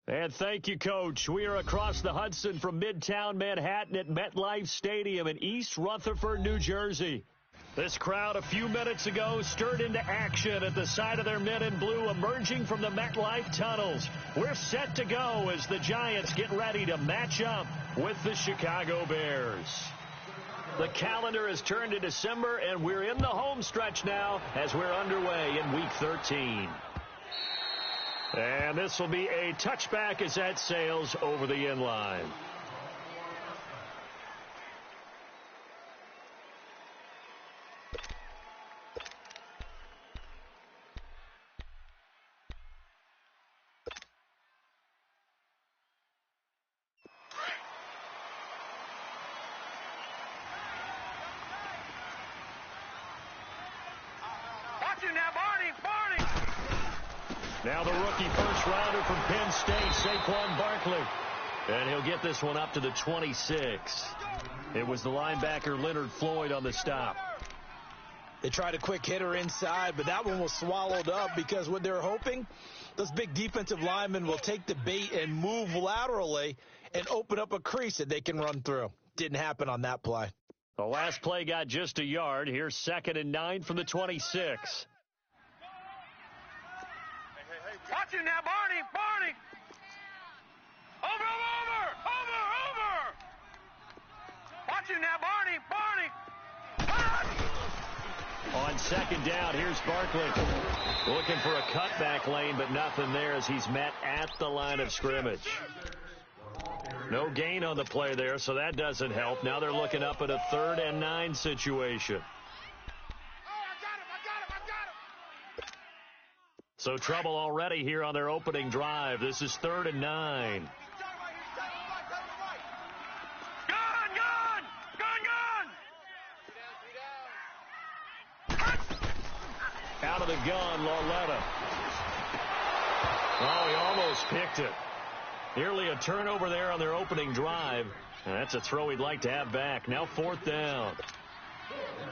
And thank you, Coach. We are across the Hudson from Midtown Manhattan at MetLife Stadium in East Rutherford, New Jersey. This crowd a few minutes ago stirred into action at the side of their men in blue emerging from the MetLife tunnels. We're set to go as the Giants get ready to match up with the Chicago Bears. The calendar has turned to December, and we're in the home stretch now as we're underway in Week 13. And this will be a touchback as that sails over the inline. Now the rookie first-rounder from Penn State, Saquon Barkley. And he'll get this one up to the 26. It was the linebacker Leonard Floyd on the stop. They tried a quick hitter inside, but that one was swallowed up because what they're hoping, those big defensive linemen will take the bait and move laterally and open up a crease that they can run through. Didn't happen on that play. The last play got just a yard. Here's 2nd and 9 from the 26. Watch it now, Barney! Over! Watch it now, Barney! On 2nd down, here's Barkley. Looking for a cutback lane, but nothing there as he's met at the line of scrimmage. No gain on the play there, so that doesn't help. Now they're looking up at a 3rd and 9 situation. So trouble already here on their opening drive. This is 3rd and 9. Out of the gun, Lauletta. Oh, he almost picked it. Nearly a turnover there on their opening drive. And that's a throw he'd like to have back. Now 4th down.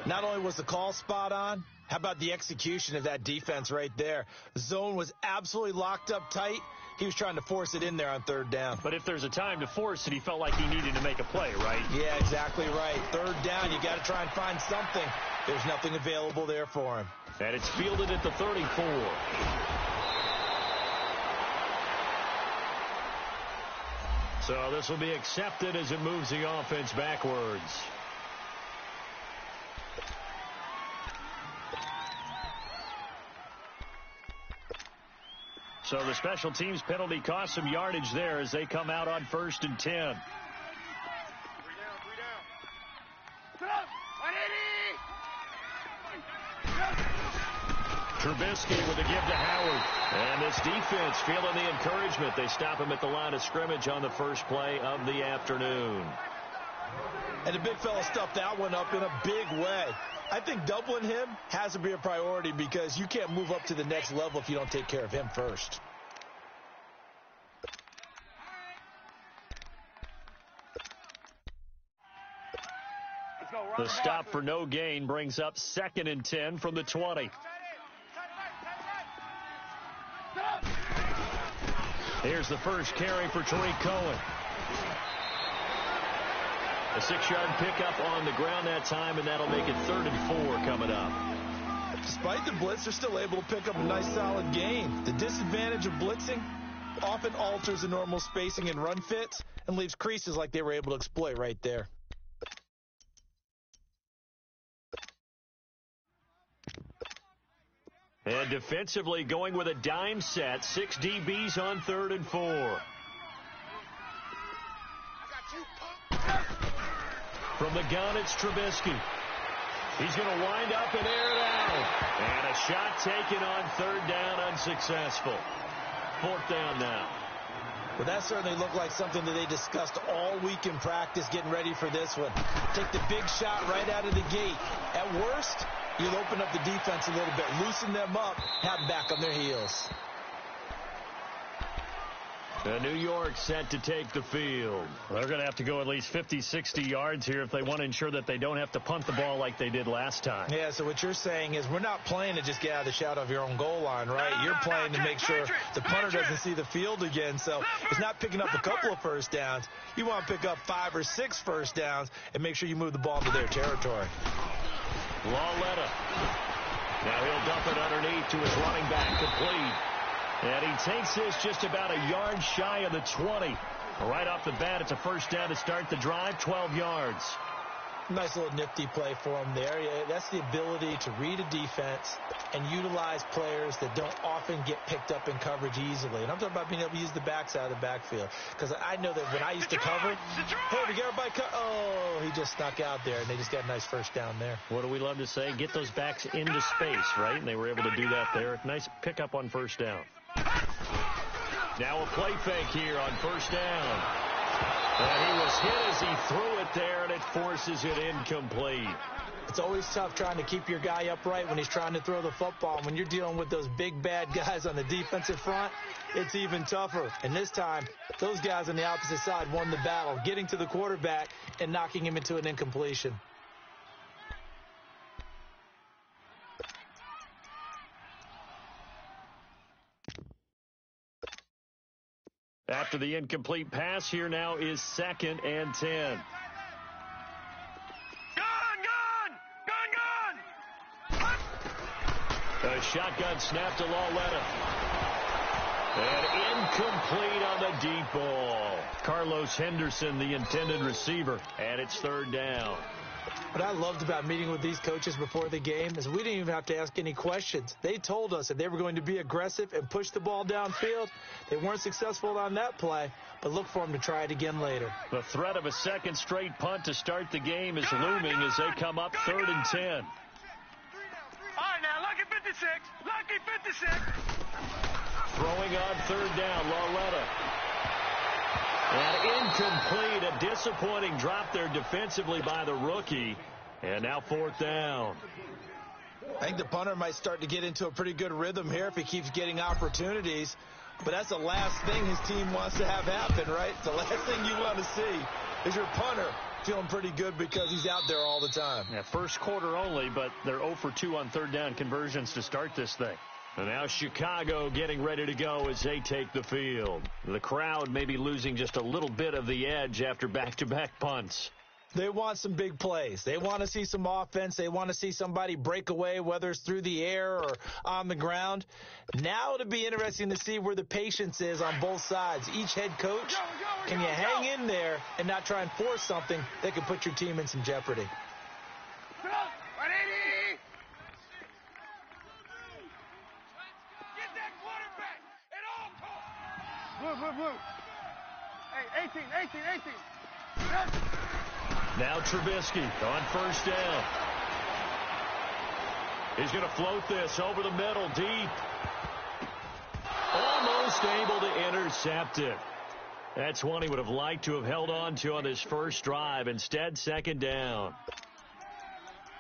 Not only was the call spot on, how about the execution of that defense right there? The zone was absolutely locked up tight. He was trying to force it in there on 3rd down. But if there's a time to force it, he felt like he needed to make a play, right? Yeah, exactly right. 3rd down, you got to try and find something. There's nothing available there for him. And it's fielded at the 34. So this will be accepted as it moves the offense backwards. So the special teams penalty cost some yardage there as they come out on 1st and 10. Trubisky with a give to Howard. And this defense feeling the encouragement. They stop him at the line of scrimmage on the first play of the afternoon. And the big fella stuffed that one up in a big way. I think doubling him has to be a priority because you can't move up to the next level if you don't take care of him first. The stop for no gain brings up 2nd and 10 from the 20. Here's the first carry for Tariq Cohen. A 6-yard pickup on the ground that time, and that'll make it 3rd and 4 coming up. Despite the blitz, they're still able to pick up a nice solid gain. The disadvantage of blitzing often alters the normal spacing and run fits and leaves creases like they were able to exploit right there. And defensively going with a dime set, 6 DBs on 3rd and 4. From the gun, it's Trubisky. He's going to wind up and air it out. And a shot taken on 3rd down, unsuccessful. 4th down now. Well, that certainly looked like something that they discussed all week in practice getting ready for this one. Take the big shot right out of the gate. At worst, you'll open up the defense a little bit, loosen them up, have them back on their heels. New York set to take the field. They're going to have to go at least 50, 60 yards here if they want to ensure that they don't have to punt the ball like they did last time. Yeah, so what you're saying is we're not playing to just get out of the shadow of your own goal line, right? You're playing to make sure the punter doesn't see the field again. So it's not picking up a couple of first downs. You want to pick up 5 or 6 first downs and make sure you move the ball into their territory. Lauletta. Now he'll dump it underneath to his running back, complete. And he takes this just about a yard shy of the 20. Right off the bat, it's a first down to start the drive, 12 yards. Nice little nifty play for him there. Yeah, that's the ability to read a defense and utilize players that don't often get picked up in coverage easily. And I'm talking about being able to use the backside of the backfield. Because I know that when I used to cover, hey, we got everybody oh, he just snuck out there, and they just got a nice first down there. What do we love to say? Get those backs into space, right? And they were able to do that there. Nice pickup on first down. Now a play fake here on first down. And he was hit as he threw it there, and it forces it incomplete. It's always tough trying to keep your guy upright when he's trying to throw the football. And when you're dealing with those big, bad guys on the defensive front, it's even tougher. And this time, those guys on the opposite side won the battle, getting to the quarterback and knocking him into an incompletion. After the incomplete pass, here now is 2nd and 10. A shotgun snap to Lauletta. And incomplete on the deep ball. Carlos Henderson, the intended receiver, and it's 3rd down. What I loved about meeting with these coaches before the game is we didn't even have to ask any questions. They told us that they were going to be aggressive and push the ball downfield. They weren't successful on that play, but look for them to try it again later. The threat of a second straight punt to start the game is looming as they come up 3rd and 10. All right, now, lucky 56. Lucky 56. Throwing on 3rd down, Lauletta. And incomplete, a disappointing drop there defensively by the rookie. And now 4th down. I think the punter might start to get into a pretty good rhythm here if he keeps getting opportunities. But that's the last thing his team wants to have happen, right? The last thing you want to see is your punter feeling pretty good because he's out there all the time. Yeah, first quarter only, but they're 0 for 2 on 3rd down conversions to start this thing. And now Chicago getting ready to go as they take the field. The crowd may be losing just a little bit of the edge after back-to-back punts. They want some big plays. They want to see some offense. They want to see somebody break away, whether it's through the air or on the ground. Now it'll be interesting to see where the patience is on both sides. Each head coach, can you hang in there and not try and force something that could put your team in some jeopardy? Blue. Hey, 18. Now Trubisky on first down. He's going to float this over the middle, deep. Almost able to intercept it. That's one he would have liked to have held on to on his first drive. Instead, 2nd down.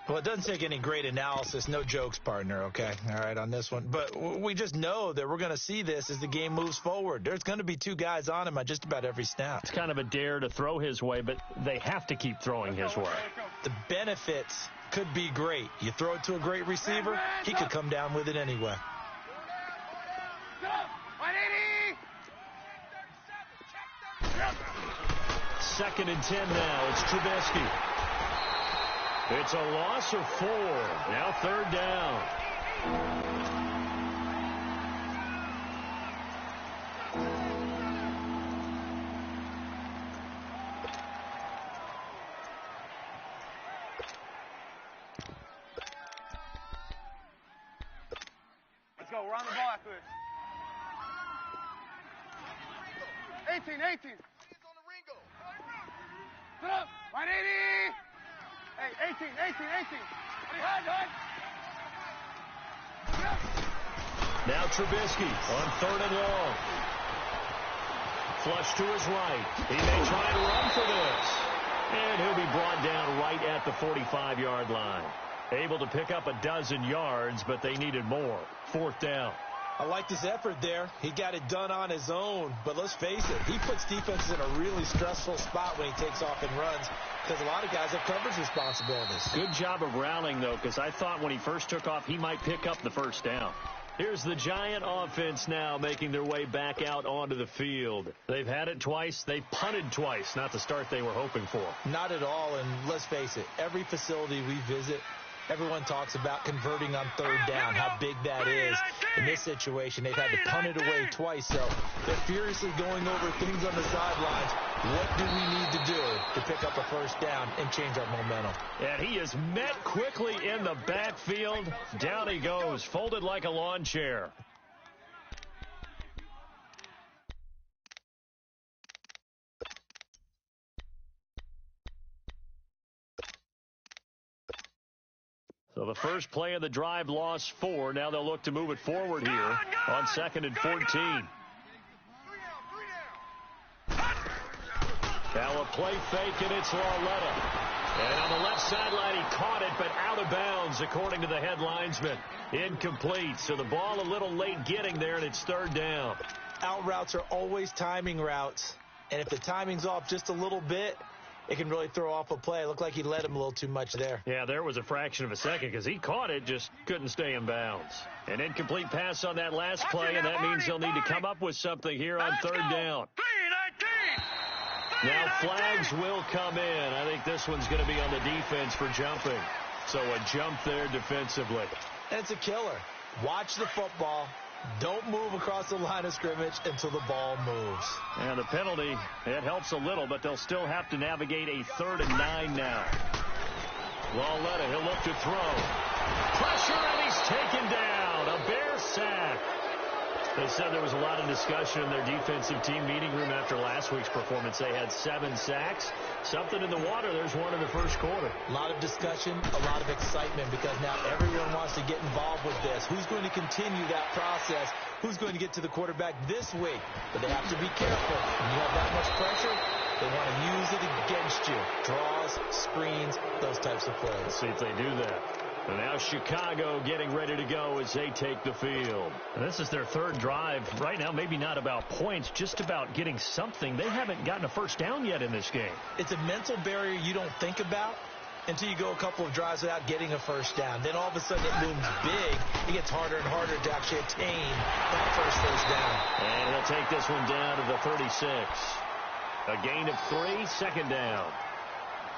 Well, it doesn't take any great analysis. No jokes, partner, okay? All right, on this one. But we just know that we're going to see this as the game moves forward. There's going to be 2 guys on him on just about every snap. It's kind of a dare to throw his way, but they have to keep throwing his way. The benefits could be great. You throw it to a great receiver, he could come down with it anyway. 2nd and 10 now. It's Trubisky. It's a loss of 4. Now 3rd down. Let's go. We're on the ball after this. 18. Hands on the Ringo. Sit up. 180. Hey, 18. Now Trubisky on 3rd and long. Flush to his right. He may try and run for this. And he'll be brought down right at the 45-yard line. Able to pick up a dozen yards, but they needed more. 4th down. I liked his effort there. He got it done on his own. But let's face it, he puts defenses in a really stressful spot when he takes off and runs because a lot of guys have coverage responsibilities. Good job of rallying, though, because I thought when he first took off, he might pick up the first down. Here's the Giant offense now making their way back out onto the field. They've had it twice. They've punted twice. Not the start they were hoping for. Not at all, and let's face it, every facility we visit, everyone talks about converting on third down, how big that is. In this situation, they've had to punt it away twice, so they're furiously going over things on the sidelines. What do we need to do to pick up a first down and change our momentum? And he is met quickly in the backfield. Down he goes, folded like a lawn chair. So the first play of the drive lost 4. Now they'll look to move it forward here on 2nd and 14. Now a play fake, and it's Lauletta. And on the left sideline, he caught it, but out of bounds, according to the head linesman. Incomplete, so the ball a little late getting there, and it's 3rd down. Out routes are always timing routes, and if the timing's off just a little bit, it can really throw off a play. It looked like he led him a little too much there. Yeah, there was a fraction of a second because he caught it, just couldn't stay in bounds. An incomplete pass on that last play, and that means they'll need to come up with something here on 3rd down. Now flags will come in. I think this one's going to be on the defense for jumping. So a jump there defensively. It's a killer. Watch the football. Don't move across the line of scrimmage until the ball moves. And the penalty, it helps a little, but they'll still have to navigate a 3rd and 9 now. Lauletta, he'll look to throw. Pressure, and he's taken down. A Bear sack. They said there was a lot of discussion in their defensive team meeting room after last week's performance. They had 7 sacks. Something in the water. There's one in the first quarter. A lot of discussion, a lot of excitement, because now everyone wants to get involved with this. Who's going to continue that process? Who's going to get to the quarterback this week? But they have to be careful. When you have that much pressure, they want to use it against you. Draws, screens, those types of plays. Let's see if they do that. And now Chicago getting ready to go as they take the field. And this is their 3rd drive. Right now, maybe not about points, just about getting something. They haven't gotten a first down yet in this game. It's a mental barrier you don't think about until you go a couple of drives without getting a first down. Then all of a sudden it looms big. It gets harder and harder to actually attain that first down. And he'll take this one down to the 36. A gain of 3, 2nd down.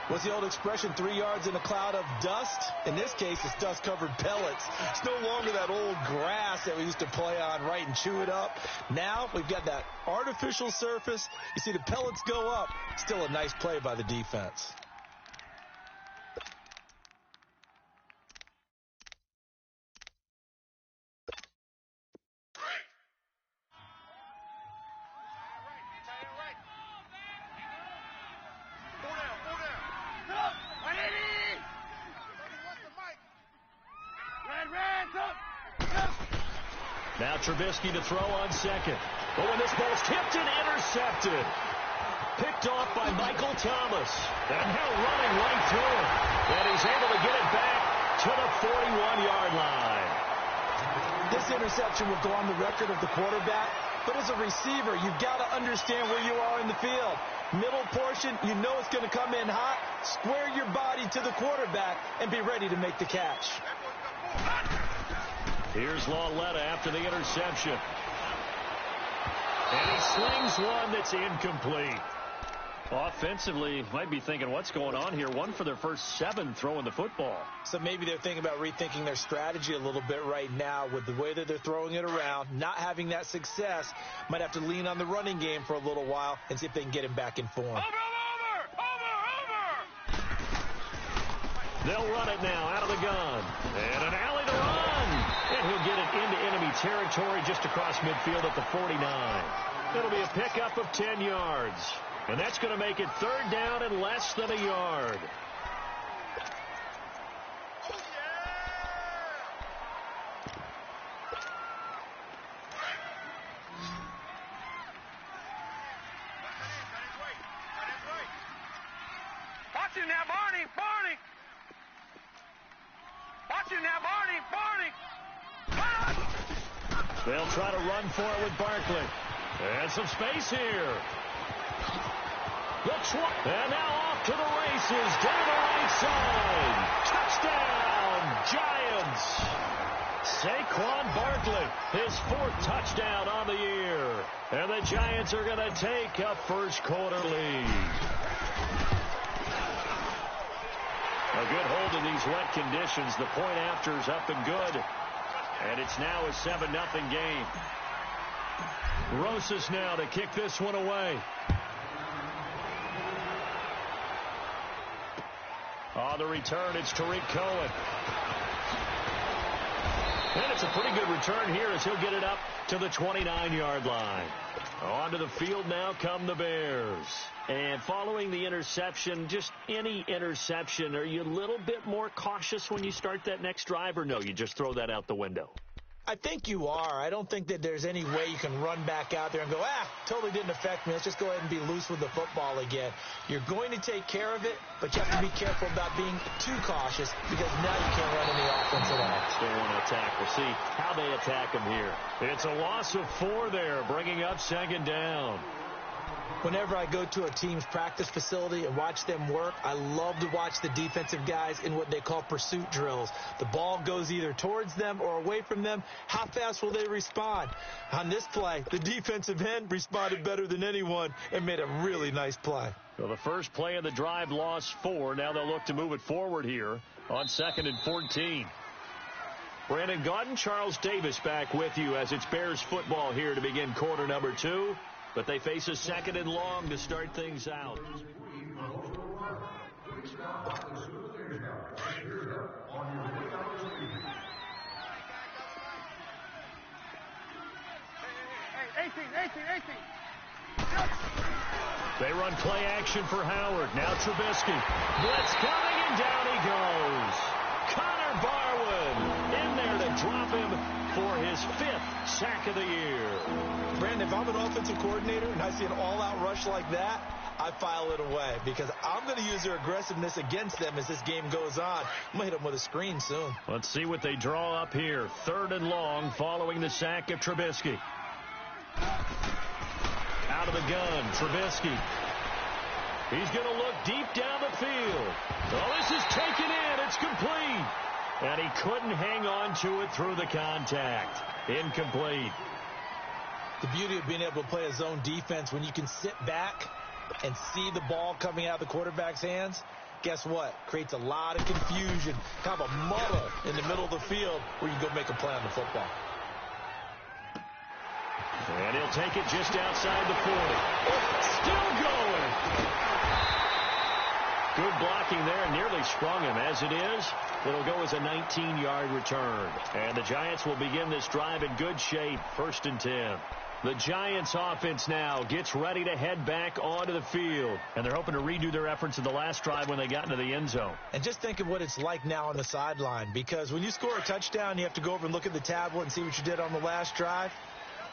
What's the old expression, 3 yards in a cloud of dust? In this case, it's dust-covered pellets. It's no longer that old grass that we used to play on, right, and chew it up. Now we've got that artificial surface. You see the pellets go up. Still a nice play by the defense. Now Trubisky to throw on 2nd. But when this ball's tipped and intercepted. Picked off by Michael Thomas. And now running right through it. And he's able to get it back to the 41-yard line. This interception will go on the record of the quarterback. But as a receiver, you've got to understand where you are in the field. Middle portion, you know it's going to come in hot. Square your body to the quarterback and be ready to make the catch. Here's Lauletta after the interception. And he slings one that's incomplete. Offensively, might be thinking, what's going on here? 1 for their first 7 throwing the football. So maybe they're thinking about rethinking their strategy a little bit right now with the way that they're throwing it around. Not having that success, might have to lean on the running game for a little while and see if they can get him back in form. Over! They'll run it now out of the gun. And an alley to run. And he'll get it into enemy territory just across midfield at the 49. It'll be a pickup of 10 yards. And that's going to make it 3rd down and less than a yard. Watch him now, Barney! Watch him now, Barney! They'll try to run for it with Barkley. And some space here. And now off to the races. Down the right side. Touchdown, Giants. Saquon Barkley, his 4th touchdown on the year. And the Giants are going to take a first-quarter lead. A good hold in these wet conditions. The point after's up and good. And it's now a 7-0 game. Rosas now to kick this one away. On the return, it's Tariq Cohen. And it's a pretty good return here as he'll get it up to the 29-yard line. Onto the field now come the Bears. And following the interception, just any interception, are you a little bit more cautious when you start that next drive, or no, you just throw that out the window? I think you are. I don't think that there's any way you can run back out there and go, totally didn't affect me. Let's just go ahead and be loose with the football again. You're going to take care of it, but you have to be careful about being too cautious because now you can't run any offense at all. Still want to attack. We'll see how they attack him here. It's a loss of 4 there, bringing up 2nd down. Whenever I go to a team's practice facility and watch them work, I love to watch the defensive guys in what they call pursuit drills. The ball goes either towards them or away from them. How fast will they respond? On this play, the defensive end responded better than anyone and made a really nice play. So the first play of the drive lost 4. Now they'll look to move it forward here on 2nd and 14. Brandon Gaudin, Charles Davis back with you as it's Bears football here to begin quarter number 2. But they face a 2nd and long to start things out. They run play action for Howard. Now Trubisky. Blitz coming, and down he goes. Connor Barwin in there to drop him for his 5th sack of the year. Brandon, if I'm an offensive coordinator and I see an all-out rush like that, I file it away because I'm going to use their aggressiveness against them as this game goes on. I'm going to hit them with a screen soon. Let's see what they draw up here. 3rd and long following the sack of Trubisky. Out of the gun, Trubisky. He's going to look deep down the field. Oh, this is taken in. It's complete. And he couldn't hang on to it through the contact. Incomplete. The beauty of being able to play a zone defense when you can sit back and see the ball coming out of the quarterback's hands, guess what? Creates a lot of confusion, kind of a muddle in the middle of the field where you can go make a play on the football. And he'll take it just outside the 40. Still going. Good blocking there, nearly sprung him. As it is, it'll go as a 19-yard return. And the Giants will begin this drive in good shape, 1st and 10. The Giants offense now gets ready to head back onto the field. And they're hoping to redo their efforts in the last drive when they got into the end zone. And just think of what it's like now on the sideline. Because when you score a touchdown, you have to go over and look at the tablet and see what you did on the last drive.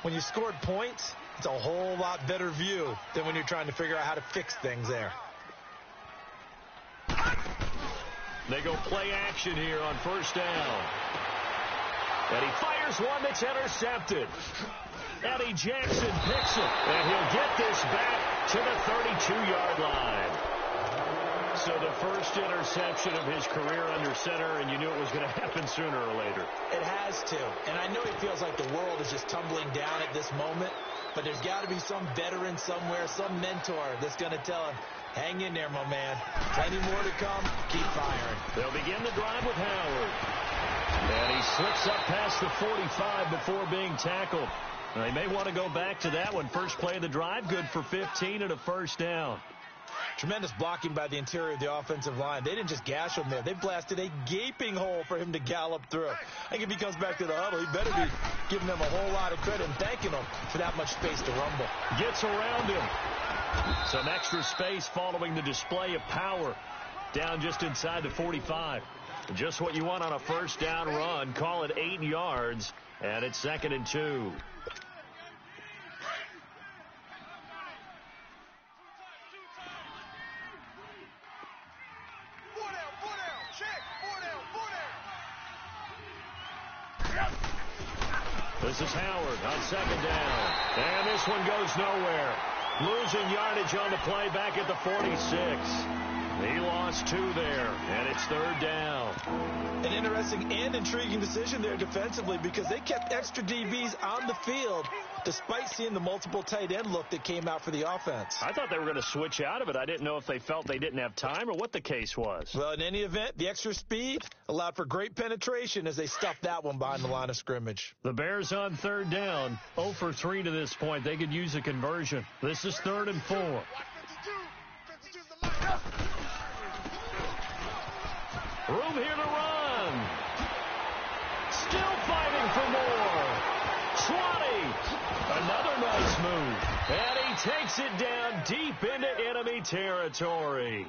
When you scored points, it's a whole lot better view than when you're trying to figure out how to fix things there. They go play action here on 1st down. And he fires one that's intercepted. Eddie Jackson picks it, and he'll get this back to the 32-yard line. So the first interception of his career under center, and you knew it was going to happen sooner or later. It has to. And I know he feels like the world is just tumbling down at this moment, but there's got to be some veteran somewhere, some mentor that's going to tell him, hang in there, my man. Plenty more to come. Keep firing. They'll begin the drive with Howard. And he slips up past the 45 before being tackled. And they may want to go back to that one. First play of the drive, good for 15 and a 1st down. Tremendous blocking by the interior of the offensive line. They didn't just gash him there. They blasted a gaping hole for him to gallop through. I think if he comes back to the huddle, he better be giving them a whole lot of credit and thanking them for that much space to rumble. Gets around him. Some extra space following the display of power down just inside the 45. Just what you want on a 1st down run. Call it 8 yards, and it's 2nd and 2. This is Howard on second down. And this one goes nowhere. Losing yardage on the play back at the 46. He lost 2 there, and it's third down. An interesting and intriguing decision there defensively because they kept extra DBs on the field despite seeing the multiple tight end look that came out for the offense. I thought they were going to switch out of it. I didn't know if they felt they didn't have time or what the case was. Well, in any event, the extra speed allowed for great penetration as they stuffed that one behind the line of scrimmage. The Bears on third down, 0 for 3 to this point. They could use a conversion. This is 3rd and 4. Room here to run. Still fighting for more. 20. Another nice move. And he takes it down deep into enemy territory.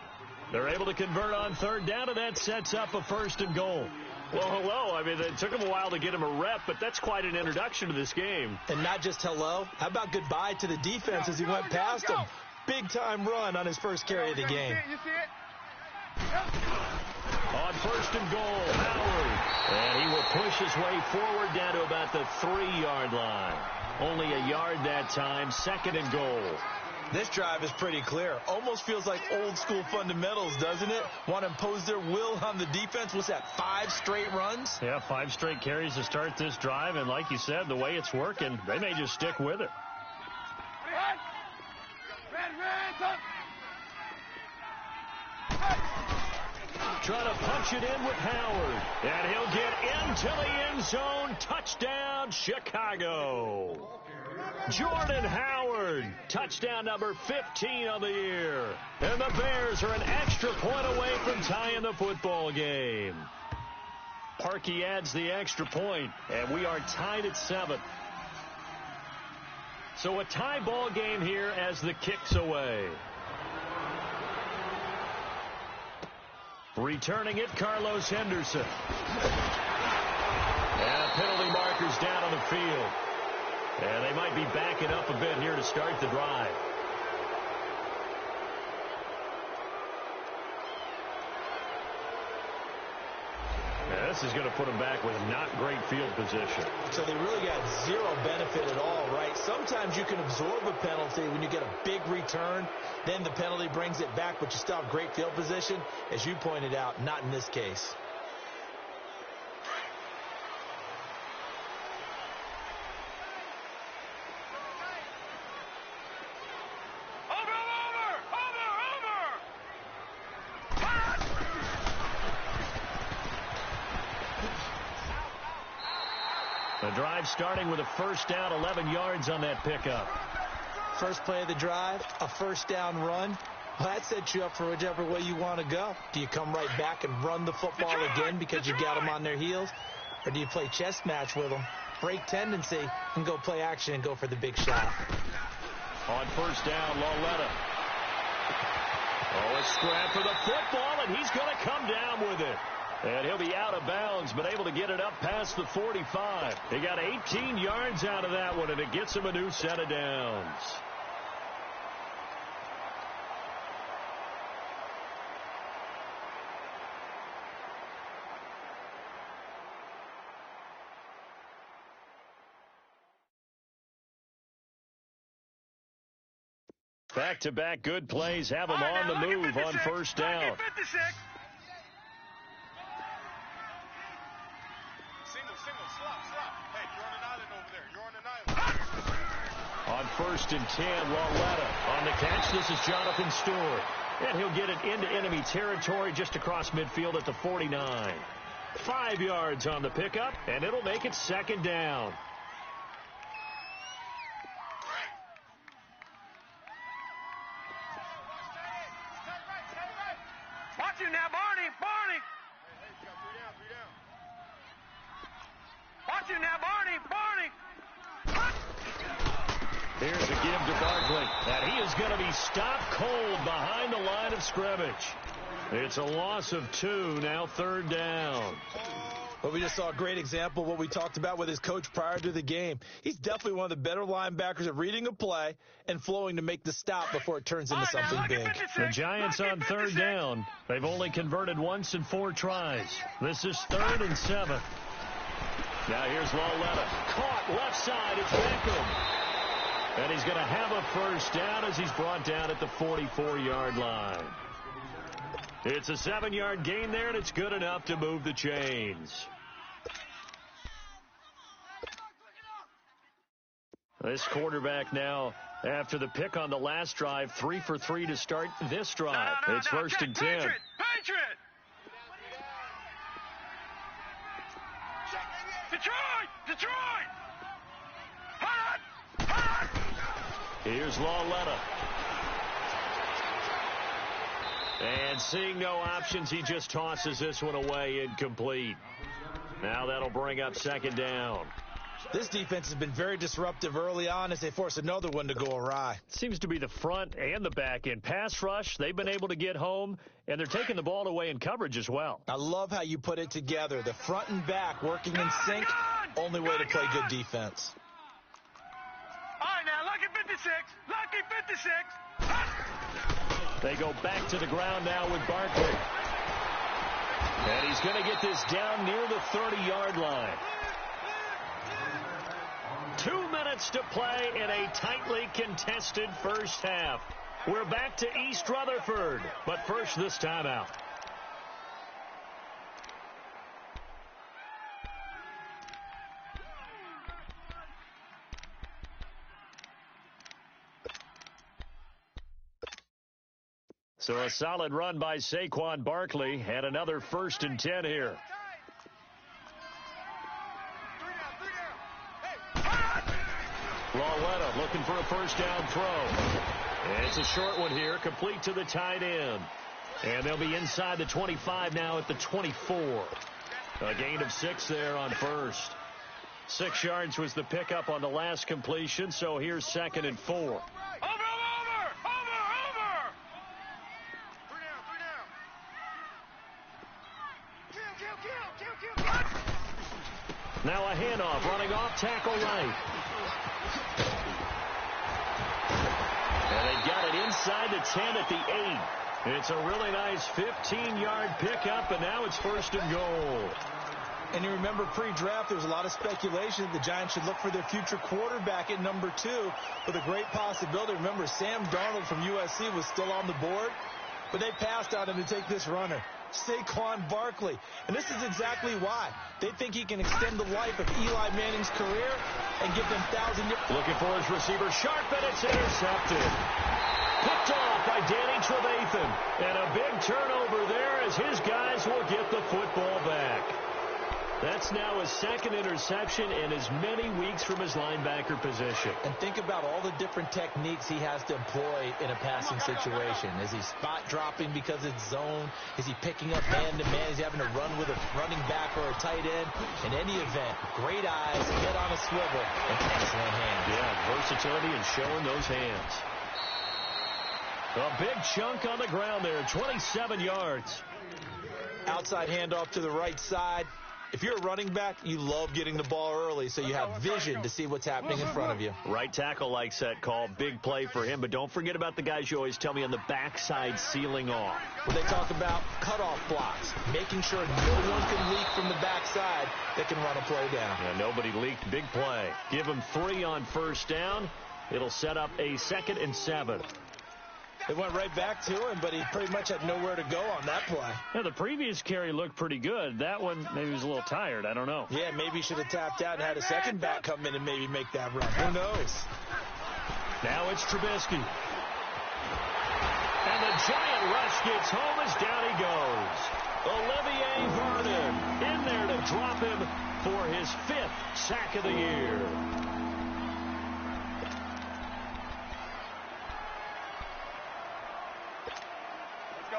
They're able to convert on third down, and that sets up a 1st and goal. Well, hello. I mean, it took him a while to get him a rep, but that's quite an introduction to this game. And not just hello. How about goodbye to the defense as he went past him? Big-time run on his first carry of the game. You see it? On 1st and goal, Howard. And he will push his way forward down to about the 3-yard line. Only a yard that time, 2nd and goal. This drive is pretty clear. Almost feels like old-school fundamentals, doesn't it? Want to impose their will on the defense. What's that, 5 straight runs? Yeah, 5 straight carries to start this drive. And like you said, the way it's working, they may just stick with it. Trying to punch it in with Howard. And he'll get into the end zone. Touchdown, Chicago. Jordan Howard, touchdown number 15 on the year. And the Bears are an extra point away from tying the football game. Parkey adds the extra point, and we are tied at 7. So a tie ball game here as the kick's away. Returning it, Carlos Henderson. And penalty markers down on the field. And they might be backing up a bit here to start the drive. Now this is going to put them back with not great field position. So they really got zero benefit at all, right? Sometimes you can absorb a penalty when you get a big return. Then the penalty brings it back, but you still have great field position. As you pointed out, not in this case. The drive starting with a 1st down, 11 yards on that pickup. First play of the drive, a 1st down run. Well, that sets you up for whichever way you want to go. Do you come right back and run the football again because you got them on their heels? Or do you play chess match with them, break tendency, and go play action and go for the big shot? On 1st down, Lauletta. Oh, a scrap for the football, and he's going to come down with it. And he'll be out of bounds, but able to get it up past the 45. He got 18 yards out of that one, and it gets him a new set of downs. Back-to-back good plays have him on the move on 1st down. On 1st and 10, Lauletta on the catch. This is Jonathan Stewart. And he'll get it into enemy territory just across midfield at the 49. 5 yards on the pickup, and it'll make it 2nd down. Watch him now, Barney. Watch him now, Barney. Here's a give to Barkley, and he is going to be stopped cold behind the line of scrimmage. It's a loss of 2, now 3rd down. Well, we just saw a great example of what we talked about with his coach prior to the game. He's definitely one of the better linebackers at reading a play and flowing to make the stop before it turns into something big. The Giants on 3rd down. They've only converted once in 4 tries. This is 3rd and 7. Now here's Lauletta. Caught left side. It's Beckham. And he's going to have a first down as he's brought down at the 44-yard line. It's a 7-yard gain there, and it's good enough to move the chains. This quarterback now, after the pick on the last drive, 3 for 3 to start this drive. It's first and 10. Patriot! Detroit! Hot! Here's Lauletta. And seeing no options, he just tosses this one away incomplete. Now that'll bring up second down. This defense has been very disruptive early on as they force another one to go awry. Seems to be the front and the back end. Pass rush, they've been able to get home, and they're taking the ball away in coverage as well. I love how you put it together. The front and back working in sync. Only way to play good defense. All right, now, lucky 56. They go back to the ground now with Barkley. And he's going to get this down near the 30-yard line. 2 minutes to play in a tightly contested first half. We're back to East Rutherford, but first this timeout. So a solid run by Saquon Barkley and another first and 10 here. Lauletta looking for a first down throw. And it's a short one here, complete to the tight end. And they'll be inside the 25 now at the 24. A gain of 6 there on first. 6 yards was the pickup on the last completion, so here's second and 4. Over! Kill. Now a handoff, running off tackle right. And they got it inside the 10 at the 8. It's a really nice 15-yard pickup, and now it's first and goal. And you remember pre-draft, there was a lot of speculation that the Giants should look for their future quarterback at number 2 with a great possibility. Remember, Sam Darnold from USC was still on the board, but they passed on him to take this runner, Saquon Barkley. And this is exactly why. They think he can extend the life of Eli Manning's career and give them 1,000 yards. Looking for his receiver, sharp, and it's intercepted. Picked off by Danny Trevathan. And a big turnover there as his guys will get the football back. That's now his second interception in as many weeks from his linebacker position. And think about all the different techniques he has to employ in a passing situation. Is he spot dropping because it's zone? Is he picking up man-to-man? Is he having to run with a running back or a tight end? In any event, great eyes, head on a swivel, and excellent hands. Yeah, versatility and showing those hands. A big chunk on the ground there, 27 yards. Outside handoff to the right side. If you're a running back, you love getting the ball early so you have vision to see what's happening in front of you. Right tackle likes that call. Big play for him. But don't forget about the guys you always tell me on the backside sealing off. When they talk about cutoff blocks, making sure no one can leak from the backside that can run a play down. Yeah, nobody leaked. Big play. Give him 3 on first down. It'll set up a 2nd and 7. They went right back to him, but he pretty much had nowhere to go on that play. Yeah, the previous carry looked pretty good. That one, maybe he was a little tired. I don't know. Yeah, maybe he should have tapped out and had a second back come in and maybe make that run. Who knows? Now it's Trubisky. And the giant rush gets home as down he goes. Olivier Vernon in there to drop him for his 5th sack of the year.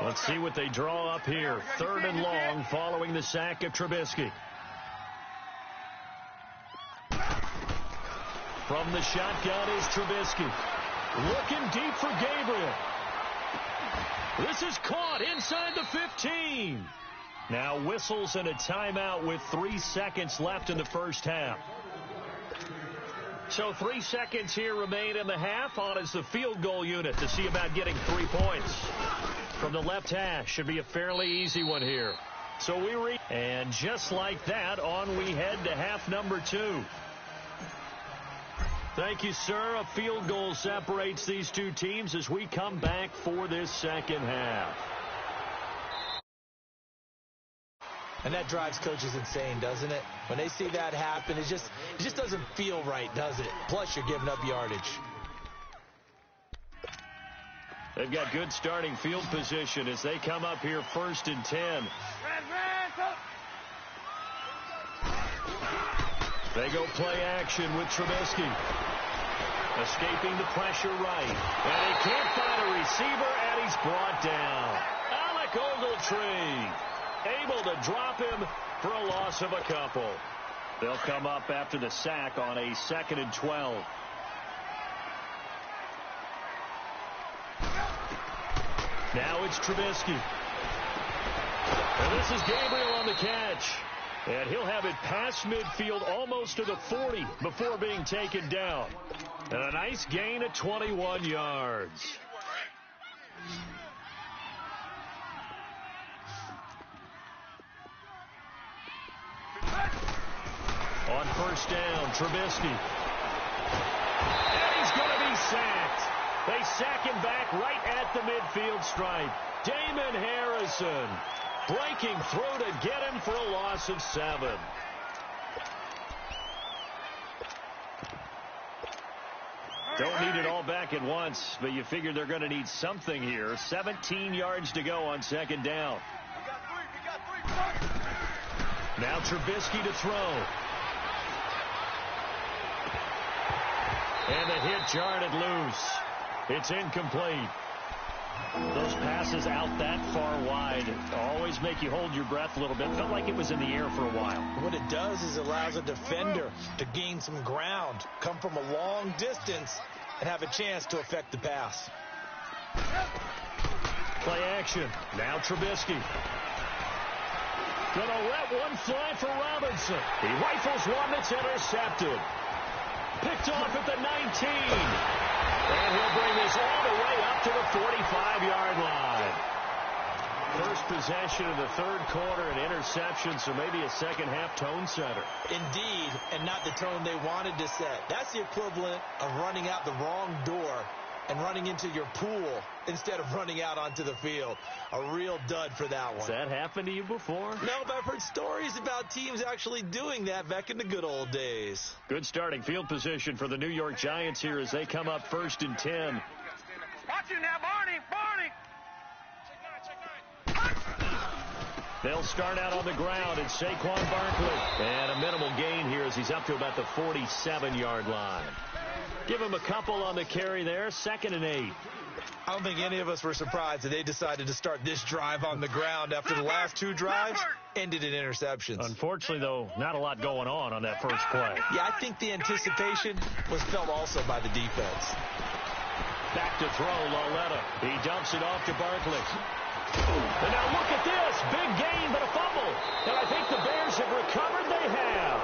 Let's see what they draw up here. 3rd and long following the sack of Trubisky. From the shotgun is Trubisky. Looking deep for Gabriel. This is caught inside the 15. Now whistles and a timeout with 3 seconds left in the first half. So 3 seconds here remain in the half. On is the field goal unit to see about getting 3 points. From the left hash, should be a fairly easy one here. So and just like that, on we head to half number 2. Thank you, sir. A field goal separates these two teams as we come back for this second half. And that drives coaches insane, doesn't it? When they see that happen, it just doesn't feel right, does it? Plus, you're giving up yardage. They've got good starting field position as they come up here 1st and 10. They go play action with Trubisky. Escaping the pressure right. And he can't find a receiver, and he's brought down. Alec Ogletree able to drop him for a loss of a couple. They'll come up after the sack on a 2nd and 12. Now it's Trubisky. And this is Gabriel on the catch. And he'll have it past midfield almost to the 40 before being taken down. And a nice gain of 21 yards. On 1st down, Trubisky. And he's going to be sacked. They sack him back right at the midfield stripe. Damon Harrison breaking through to get him for a loss of 7. Don't need it all back at once, but you figure they're going to need something here. 17 yards to go on 2nd down. Now Trubisky to throw. And the hit jarred loose. It's incomplete. Those passes out that far wide always make you hold your breath a little bit. Felt like it was in the air for a while. What it does is it allows a defender to gain some ground, come from a long distance, and have a chance to affect the pass. Play action. Now Trubisky. Gonna let one fly for Robinson. He rifles one that's intercepted. Picked off at the 19. And he'll bring this all the way up to the 45-yard line. First possession of the 3rd quarter, an interception, so maybe a second-half tone setter. Indeed, and not the tone they wanted to set. That's the equivalent of running out the wrong door and running into your pool instead of running out onto the field. A real dud for that one. Has that happened to you before? No, but I've heard stories about teams actually doing that back in the good old days. Good starting field position for the New York Giants here as they come up 1st and 10. Watch you now, Barney. They'll start out on the ground. It's Saquon Barkley. And a minimal gain here as he's up to about the 47-yard line. Give him a couple on the carry there. 2nd and 8. I don't think any of us were surprised that they decided to start this drive on the ground after the last 2 drives ended in interceptions. Unfortunately, though, not a lot going on that first play. Yeah, I think the anticipation was felt also by the defense. Back to throw, Lauletta. He dumps it off to Barkley. And now look at this. Big gain, but a fumble. And I think the Bears have recovered. They have.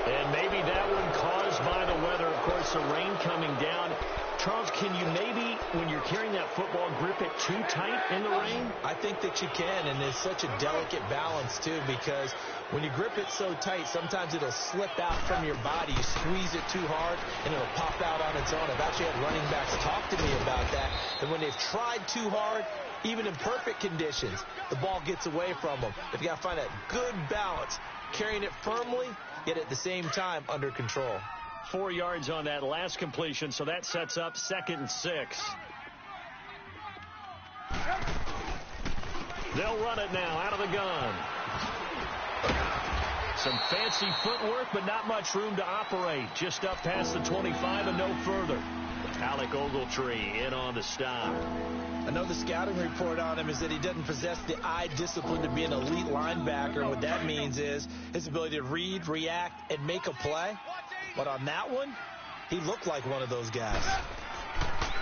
And maybe that one caused by the weather. Of course, the rain coming down. Charles, can you maybe, when you're carrying that football, grip it too tight in the rain? I think that you can, and it's such a delicate balance, too, because when you grip it so tight, sometimes it'll slip out from your body. You squeeze it too hard, and it'll pop out on its own. I've actually had running backs talk to me about that, and when they've tried too hard, even in perfect conditions, the ball gets away from them. They've got to find that good balance, carrying it firmly, yet at the same time under control. 4 yards on that last completion, so that sets up 2nd and 6. They'll run it now out of the gun. Some fancy footwork, but not much room to operate. Just up past the 25 and no further. Alec Ogletree in on the stop. I know the scouting report on him is that he doesn't possess the eye discipline to be an elite linebacker. And what that means is his ability to read, react, and make a play. But on that one, he looked like one of those guys.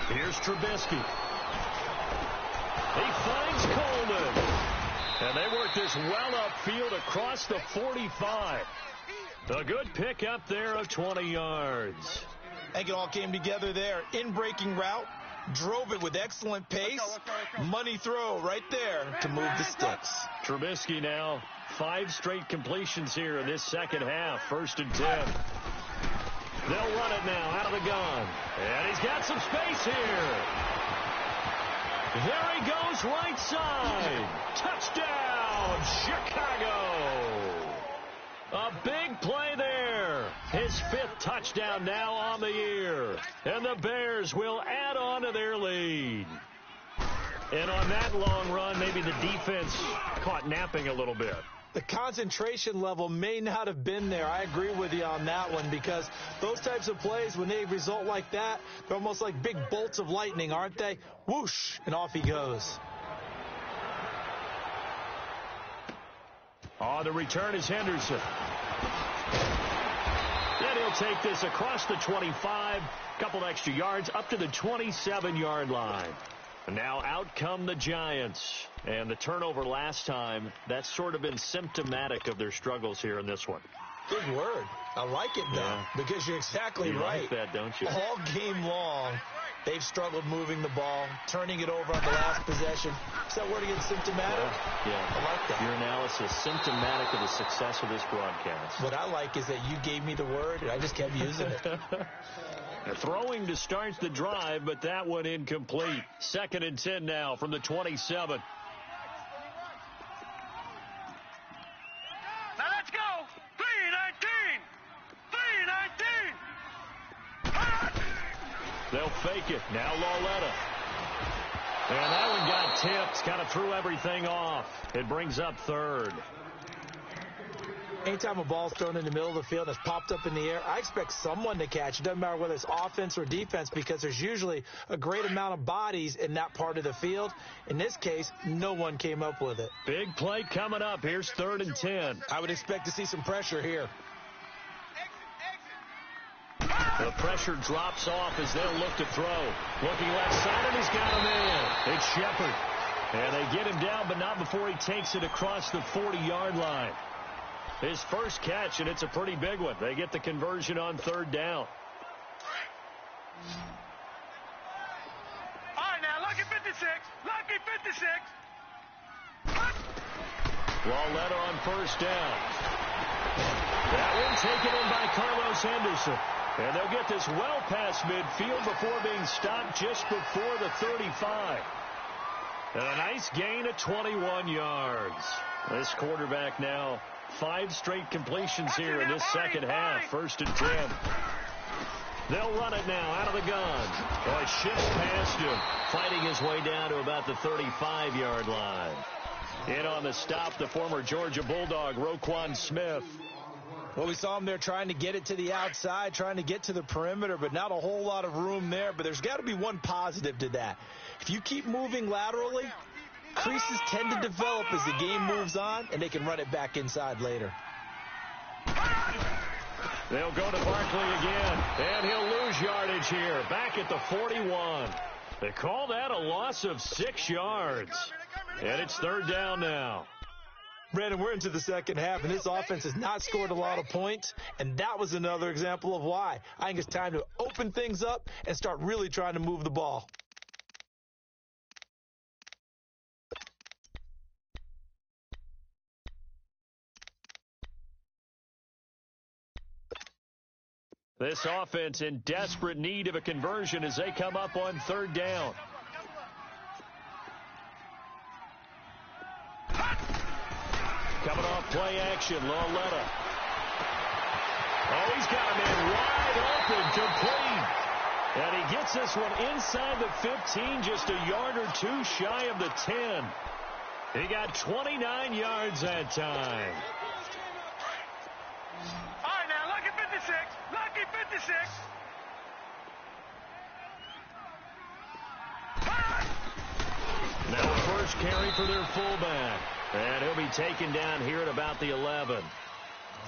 Here's Trubisky. He finds Coleman. And they work this well upfield across the 45. A good pickup there of 20 yards. I think it all came together there. In-breaking route, Drove it with excellent pace. Money throw right there to move the sticks. Trubisky now 5 straight completions here in this second half. 1st and 10. They'll run it now out of the gun. And he's got some space here. There he goes right side. Touchdown, Chicago. A big play there. His 5th touchdown now on the year. And the Bears will add on to their lead. And on that long run, maybe the defense caught napping a little bit. The concentration level may not have been there. I agree with you on that one, because those types of plays, when they result like that, they're almost like big bolts of lightning, aren't they? Whoosh, and off he goes. The return is Henderson. And he'll take this across the 25, couple extra yards, up to the 27-yard line. And now out come the Giants. And the turnover last time, that's sort of been symptomatic of their struggles here in this one. Big word. I like it, though, because you're exactly right. You like that, don't you? All game long, they've struggled moving the ball, turning it over on the last possession. Is that word again, symptomatic? Yeah. I like that. Your analysis, symptomatic of the success of this broadcast. What I like is that you gave me the word, and I just kept using it. Throwing to start the drive, but that one incomplete. 2nd and 10 now from the 27. Now let's go. 3-19. 3-19. They'll fake it. Now Lauletta. And that one got tipped. Kind of threw everything off. It brings up 3rd. Anytime a ball's thrown in the middle of the field and it's popped up in the air, I expect someone to catch it. Doesn't matter whether it's offense or defense, because there's usually a great amount of bodies in that part of the field. In this case, no one came up with it. Big play coming up. Here's 3rd and 10. I would expect to see some pressure here. The pressure drops off as they'll look to throw. Looking left side, and he's got him in. It's Shepard. And they get him down, but not before he takes it across the 40-yard line. His first catch, and it's a pretty big one. They get the conversion on 3rd down. All right, now, lucky 56. Lucky 56. Lauletta on 1st down. That one taken in by Carlos Henderson. And they'll get this well past midfield before being stopped just before the 35. And a nice gain of 21 yards. This quarterback now 5 straight completions here in this second half. 1st and 10. They'll run it now out of the gun. Oh, he shifts past him, fighting his way down to about the 35-yard line. In on the stop, the former Georgia Bulldog, Roquan Smith. Well, we saw him there trying to get it to the outside, trying to get to the perimeter, but not a whole lot of room there. But there's got to be one positive to that. If you keep moving laterally, creases tend to develop as the game moves on, and they can run it back inside later. They'll go to Barkley again, and he'll lose yardage here, back at the 41. They call that a loss of 6 yards, and it's 3rd down now. Brandon, we're into the second half, and this offense has not scored a lot of points, and that was another example of why. I think it's time to open things up and start really trying to move the ball. This offense in desperate need of a conversion as they come up on 3rd down. Coming off play action, Lauletta. Oh, he's got him in wide open, complete. And he gets this one inside the 15, just a yard or two shy of the 10. He got 29 yards that time. All right, now, lucky 56. Lucky 56. Now the first carry for their fullback. And he'll be taken down here at about the 11.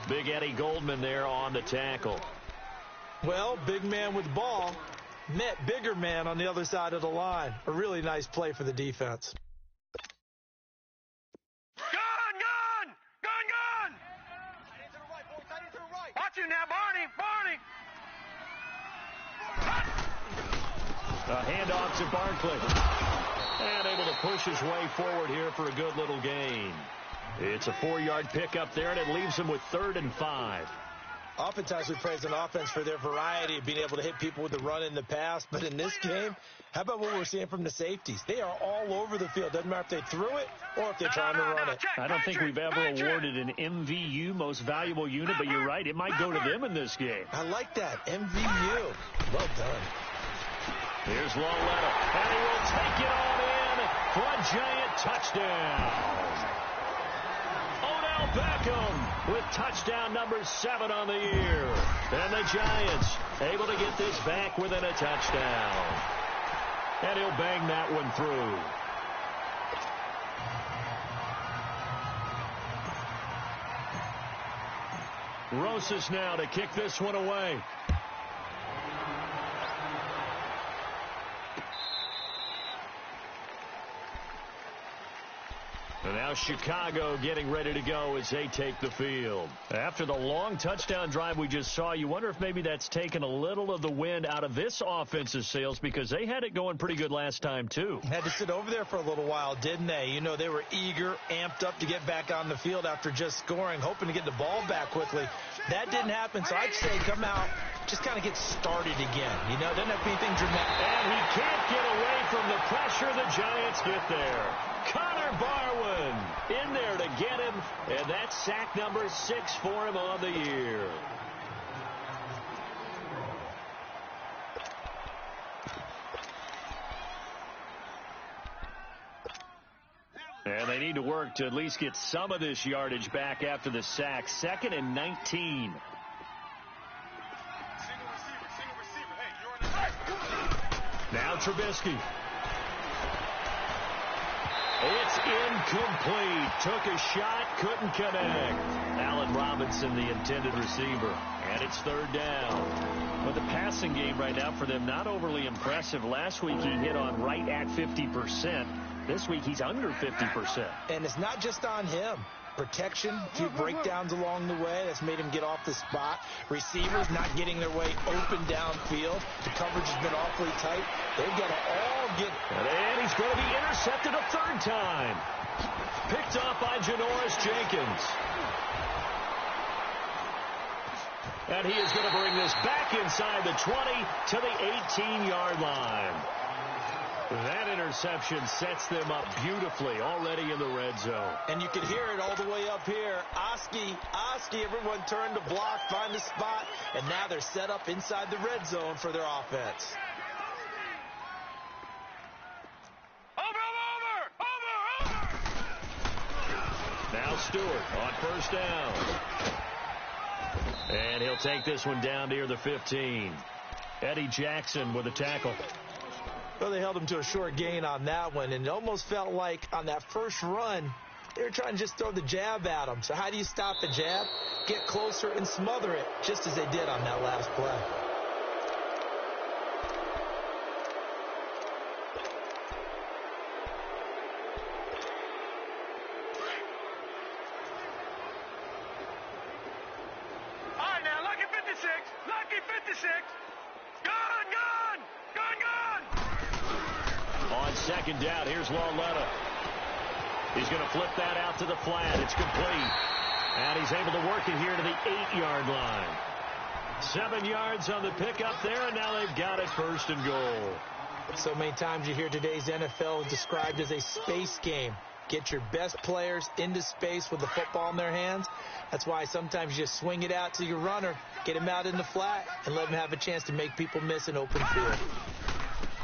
Big Eddie Goldman there on the tackle. Well, big man with the ball met bigger man on the other side of the line. A really nice play for the defense. Gun! Watch him now, Barney. A handoff to Barkley. And able to push his way forward here for a good little gain. It's a 4-yard pickup there, and it leaves him with 3rd and 5. Oftentimes we praise an offense for their variety of being able to hit people with the run in the pass. But in this game, how about what we're seeing from the safeties? They are all over the field. Doesn't matter if they threw it or if they're trying to run it. I don't think we've ever awarded an MVU, most valuable unit, but you're right. It might go to them in this game. I like that. MVU. Well done. Here's Lauletta, and he will take it on in for a giant touchdown. Beckham with touchdown number 7 on the year. And the Giants able to get this back within a touchdown. And he'll bang that one through. Rosas now to kick this one away. And now Chicago getting ready to go as they take the field. After the long touchdown drive we just saw, you wonder if maybe that's taken a little of the wind out of this offensive sails, because they had it going pretty good last time, too. Had to sit over there for a little while, didn't they? You know, they were eager, amped up to get back on the field after just scoring, hoping to get the ball back quickly. That didn't happen, so I'd say come out, just kind of get started again. You know, doesn't have to be anything dramatic. And he can't get away from the pressure the Giants get there. Connor Barwin in there to get him, and that's sack number 6 for him on the year. And they need to work to at least get some of this yardage back after the sack. 2nd and 19. Now Trubisky. It's incomplete. Took a shot, couldn't connect. Allen Robinson, the intended receiver. And it's 3rd down. But the passing game right now for them, not overly impressive. Last week he hit on right at 50%. This week he's under 50%. And it's not just on him. Protection, a few breakdowns along the way. That's made him get off the spot. Receivers not getting their way open downfield. The coverage has been awfully tight. They've got to all get... And he's going to be intercepted a 3rd time. Picked off by Janoris Jenkins. And he is going to bring this back inside the 20 to the 18-yard line. That interception sets them up beautifully already in the red zone. And you can hear it all the way up here. Oski, everyone turned to block, find a spot, and now they're set up inside the red zone for their offense. Over! Now Stewart on 1st down. And he'll take this one down near the 15. Eddie Jackson with a tackle. Well, they held him to a short gain on that one, and it almost felt like on that first run, they were trying to just throw the jab at him. So how do you stop the jab? Get closer and smother it, just as they did on that last play. All right, now, lucky 56. Lucky 56. On 2nd down, here's Lauletta. He's going to flip that out to the flat. It's complete. And he's able to work it here to the 8-yard line. 7 yards on the pickup there, and now they've got it 1st and goal. So many times you hear today's NFL described as a space game. Get your best players into space with the football in their hands. That's why sometimes you just swing it out to your runner, get him out in the flat, and let him have a chance to make people miss an open field.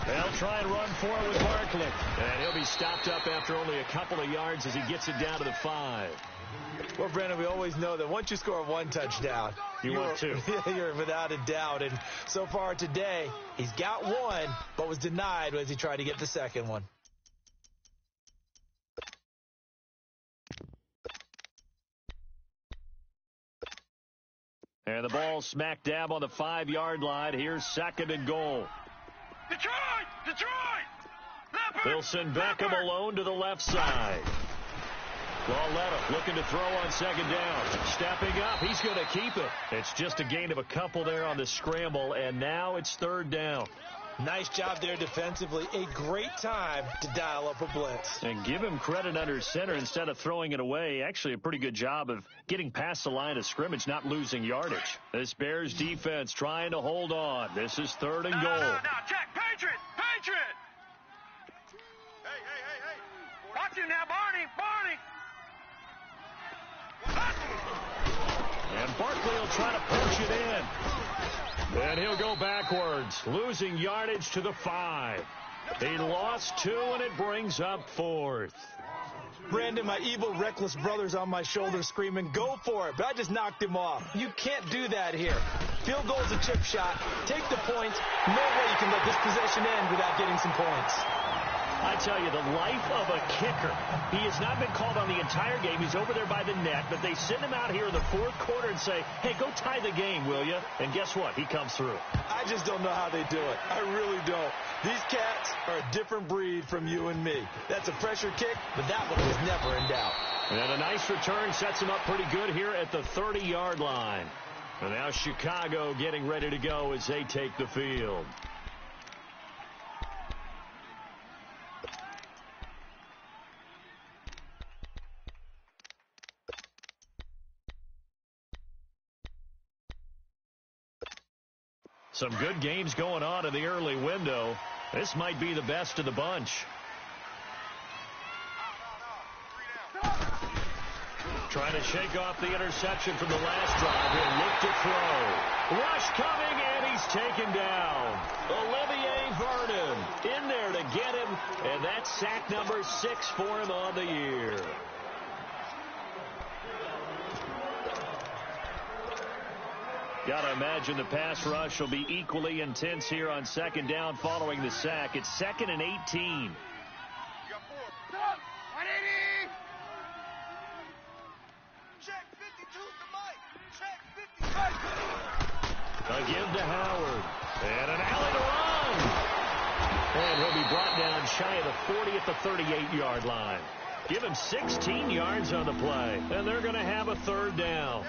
They'll try and run for it with Barkley. And he'll be stopped up after only a couple of yards as he gets it down to the 5. Well, Brandon, we always know that once you score 1 touchdown, you're 2. You're without a doubt. And so far today, he's got 1, but was denied as he tried to get the 2nd one. And the ball smack dab on the 5-yard line. Here's 2nd and goal. Detroit! Leopard! They'll send Beckham alone to the left side. Lauletta looking to throw on 2nd down. Stepping up. He's going to keep it. It's just a gain of a couple there on the scramble, and now it's 3rd down. Nice job there defensively. A great time to dial up a blitz. And give him credit under center instead of throwing it away. Actually, a pretty good job of getting past the line of scrimmage, not losing yardage. This Bears defense trying to hold on. This is 3rd and goal. No, check. Patriot! Patriot! Hey. Watch him now, Barney! And Barkley will try to push it in. And he'll go backwards, losing yardage to the 5. He lost 2, and it brings up 4th. Brandon, my evil, reckless brother's on my shoulder screaming, go for it, but I just knocked him off. You can't do that here. Field goal's a chip shot. Take the points. No way you can let this possession end without getting some points. I tell you, the life of a kicker. He has not been called on the entire game. He's over there by the net, but they send him out here in the 4th quarter and say, hey, go tie the game, will you? And guess what? He comes through. I just don't know how they do it. I really don't. These cats are a different breed from you and me. That's a pressure kick, but that one was never in doubt. And a nice return sets him up pretty good here at the 30-yard line. And now Chicago getting ready to go as they take the field. Some good games going on in the early window. This might be the best of the bunch. Trying to shake off the interception from the last drive. He'll look to throw. Rush coming, and he's taken down. Olivier Vernon in there to get him, and that's sack number 6 for him on the year. Got to imagine the pass rush will be equally intense here on 2nd down following the sack. It's 2nd and 18. Check 52's the mic. Check 50. A give to Howard. And an alley to run. And he'll be brought down shy of the 40 at the 38-yard line. Give him 16 yards on the play. And they're going to have a 3rd down.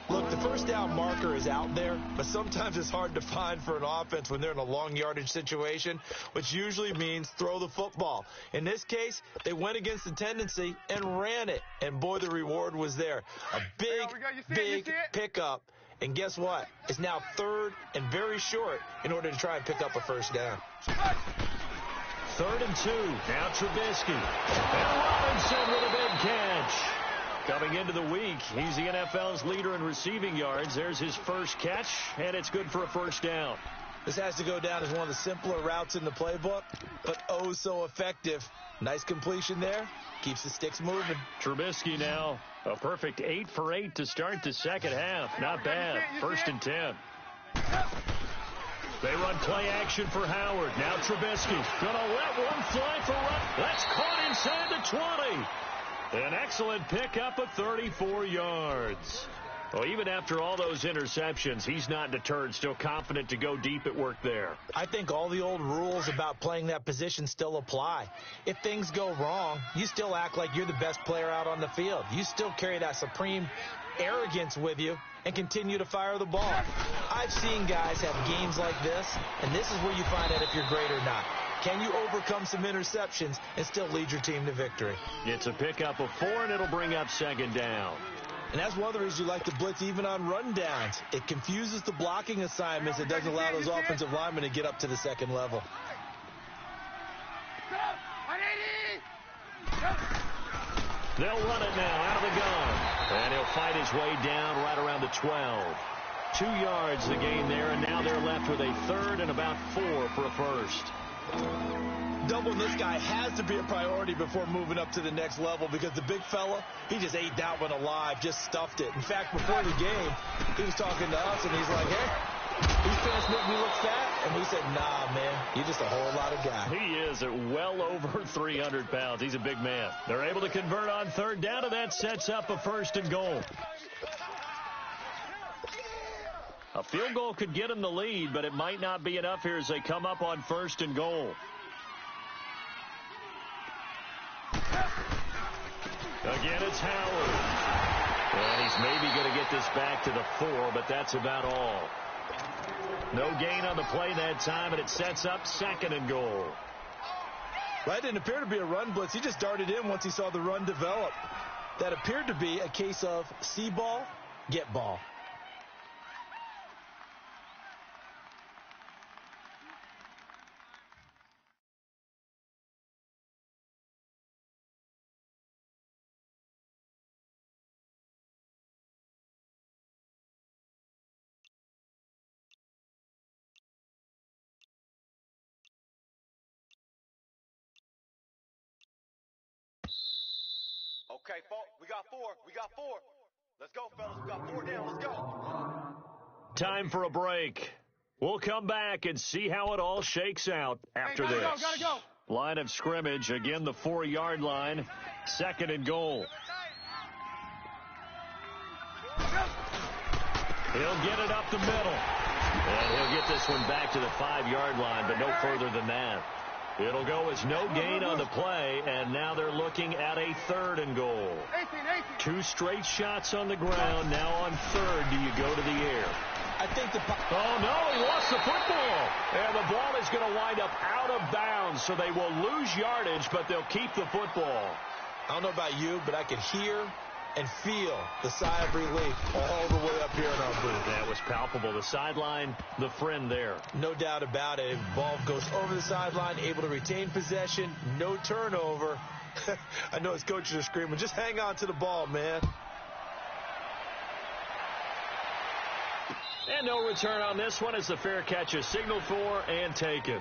Look, the first down marker is out there, but sometimes it's hard to find for an offense when they're in a long yardage situation, which usually means throw the football. In this case, they went against the tendency and ran it, and boy, the reward was there. A big pickup, and guess what? It's now 3rd and very short in order to try and pick up a first down. 3rd and 2. Now Trubisky. And Robinson with a big catch. Coming into the week, he's the NFL's leader in receiving yards. There's his first catch, and it's good for a first down. This has to go down as one of the simpler routes in the playbook, but oh so effective. Nice completion there. Keeps the sticks moving. Trubisky now, a perfect 8 for 8 to start the second half. Not bad. 1st and 10. They run play action for Howard. Now Trubisky gonna let one fly for run. That's caught inside the 20. An excellent pickup of 34 yards. Well, even after all those interceptions, he's not deterred, still confident to go deep at work there. I think all the old rules about playing that position still apply. If things go wrong, you still act like you're the best player out on the field. You still carry that supreme arrogance with you and continue to fire the ball. I've seen guys have games like this, and this is where you find out if you're great or not. Can you overcome some interceptions and still lead your team to victory? It's a pickup of 4, and it'll bring up 2nd down. And that's one of the reasons you like to blitz even on rundowns. It confuses the blocking assignments. It doesn't allow those offensive linemen to get up to the 2nd level. They'll run it now out of the gun. And he'll fight his way down right around the 12. 2 yards the gain there, and now they're left with a 3rd and about 4 for a first. Doubling this guy has to be a priority before moving up to the next level because the big fella, he just ate that one alive, just stuffed it. In fact, before the game, he was talking to us, and he's like, hey, these pants make me look fat. And we said, nah, man, you're just a whole lot of guy. He is at well over 300 pounds. He's a big man. They're able to convert on 3rd down, and that sets up a 1st and goal. A field goal could get him the lead, but it might not be enough here as they come up on 1st and goal. Again, it's Howard. And he's maybe going to get this back to the 4, but that's about all. No gain on the play that time, and it sets up 2nd and goal. That didn't appear to be a run blitz. He just darted in once he saw the run develop. That appeared to be a case of see ball, get ball. Okay, we got 4. We got 4. Let's go, fellas. We got 4 down. Let's go. Time for a break. We'll come back and see how it all shakes out after this. Gotta go. Line of scrimmage, again the 4-yard line, 2nd and goal. He'll get it up the middle. And he'll get this one back to the 5-yard line, but no further than that. It'll go as no gain on the play, and now they're looking at a 3rd and goal. 18. 2 straight shots on the ground. Now on 3rd, do you go to the air? I think Oh, no, he lost the football. And the ball is going to wind up out of bounds, so they will lose yardage, but they'll keep the football. I don't know about you, but I could hear and feel the sigh of relief all the way up here in our booth. That was palpable. The sideline, the friend there. No doubt about it. Ball goes over the sideline, able to retain possession, no turnover. I know his coaches are screaming, just hang on to the ball, man. And no return on this one as the fair catch is signaled for and taken.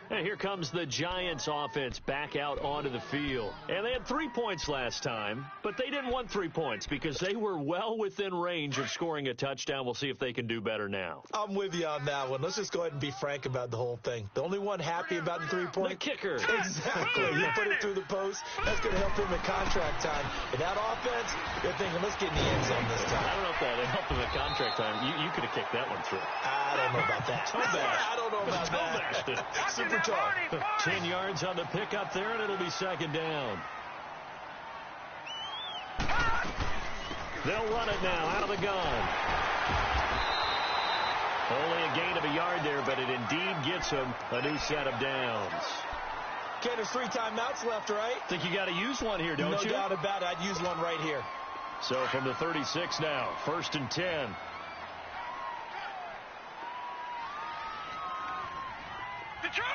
And here comes the Giants offense back out onto the field. And they had 3 points last time, but they didn't want 3 points because they were well within range of scoring a touchdown. We'll see if they can do better now. I'm with you on that one. Let's just go ahead and be frank about the whole thing. The only one happy about the 3-point? The kicker. Exactly. He put it through the post. That's going to help him in contract time. And that offense, they're thinking, let's get in the end zone this time. I don't know if that helped him in contract time. You could have kicked that one through. I don't know about that. I don't know about that. Super tough. 10 yards on the pickup there, and it'll be 2nd down. They'll run it now out of the gun. Only a gain of a yard there, but it indeed gets him a new set of downs. Okay, there's 3 timeouts left, right? Think you got to use one here, don't you? No doubt about it. I'd use one right here. So from the 36 now, 1st and 10. Detroit!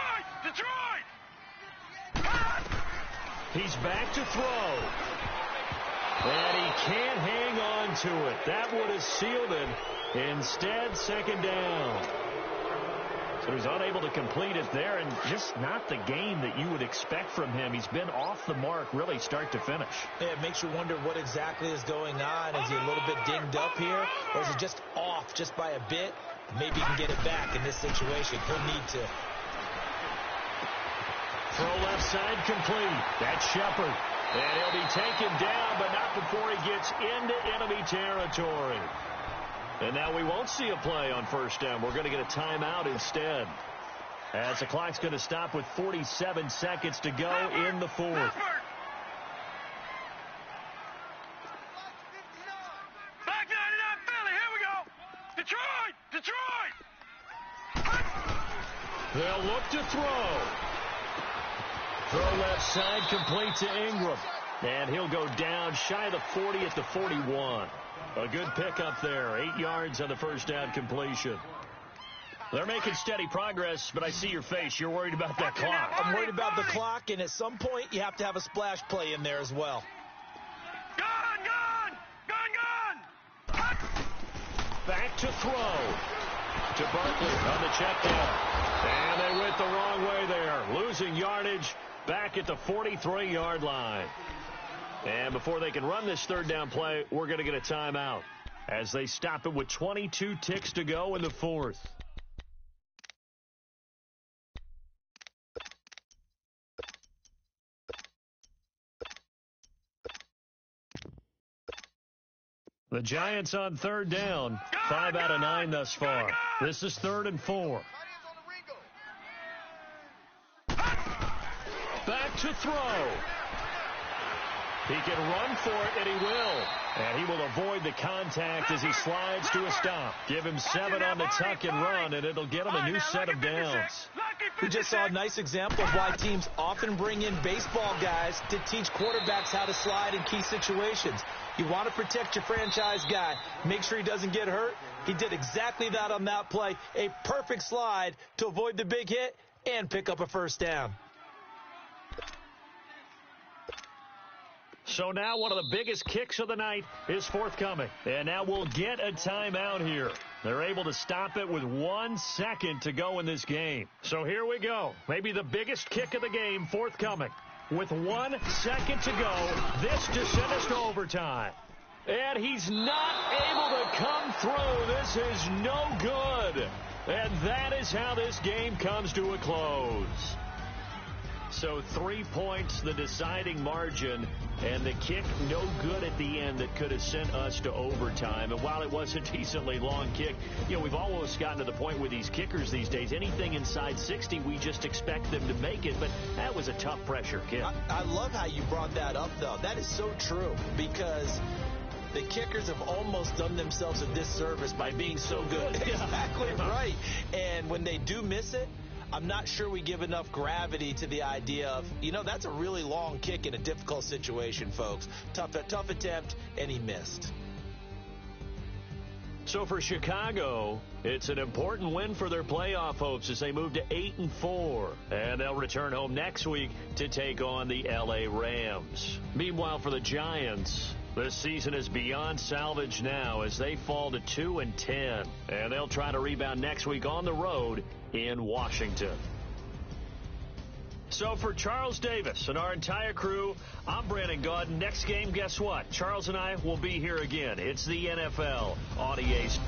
He's back to throw. And he can't hang on to it. That would have sealed it. Instead, 2nd down. So he's unable to complete it there, and just not the game that you would expect from him. He's been off the mark, really, start to finish. Yeah, it makes you wonder what exactly is going on. Is he a little bit dinged up here, or is it just off just by a bit? Maybe he can get it back in this situation. He'll need to. Throw left side complete. That's Shepard. And he'll be taken down, but not before he gets into enemy territory. And now we won't see a play on 1st down. We're going to get a timeout instead. As the clock's going to stop with 47 seconds to go in the 4th. Black 99 Philly, here we go. Detroit! They'll look to throw. Throw left side complete to Ingram. And he'll go down shy of the 40 at the 41. A good pickup there. 8 yards on the 1st down completion. They're making steady progress, but I see your face. You're worried about that clock. I'm worried about the clock, and at some point, you have to have a splash play in there as well. Gun! Back to throw. To Barkley on the check down. And they went the wrong way there. Losing yardage back at the 43-yard line. And before they can run this 3rd down play, we're going to get a timeout as they stop it with 22 ticks to go in the 4th. The Giants on 3rd down, 5 out of 9 thus far. This is 3rd and 4. Back to throw. He can run for it, and he will. And he will avoid the contact as he slides to a stop. Give him 7 on the tuck and run, and it'll get him a new set of downs. We just saw a nice example of why teams often bring in baseball guys to teach quarterbacks how to slide in key situations. You want to protect your franchise guy. Make sure he doesn't get hurt. He did exactly that on that play. A perfect slide to avoid the big hit and pick up a first down. So now one of the biggest kicks of the night is forthcoming. And now we'll get a timeout here. They're able to stop it with 1 second to go in this game. So here we go. Maybe the biggest kick of the game forthcoming. With 1 second to go, this to send us to overtime. And he's not able to come through. This is no good. And that is how this game comes to a close. So 3 points, the deciding margin, and the kick no good at the end that could have sent us to overtime. And while it was a decently long kick, we've almost gotten to the point with these kickers these days, anything inside 60, we just expect them to make it. But that was a tough pressure kick. I love how you brought that up, though. That is so true because the kickers have almost done themselves a disservice by being so good. Exactly right. And when they do miss it, I'm not sure we give enough gravity to the idea of, that's a really long kick in a difficult situation, folks. Tough attempt, and he missed. So for Chicago, it's an important win for their playoff hopes as they move to 8-4. And they'll return home next week to take on the LA Rams. Meanwhile, for the Giants, this season is beyond salvage now as they fall to 2-10. And they'll try to rebound next week on the road in Washington. So for Charles Davis and our entire crew, I'm Brandon Gaudin. Next game, guess what? Charles and I will be here again. It's the NFL on EA Sports.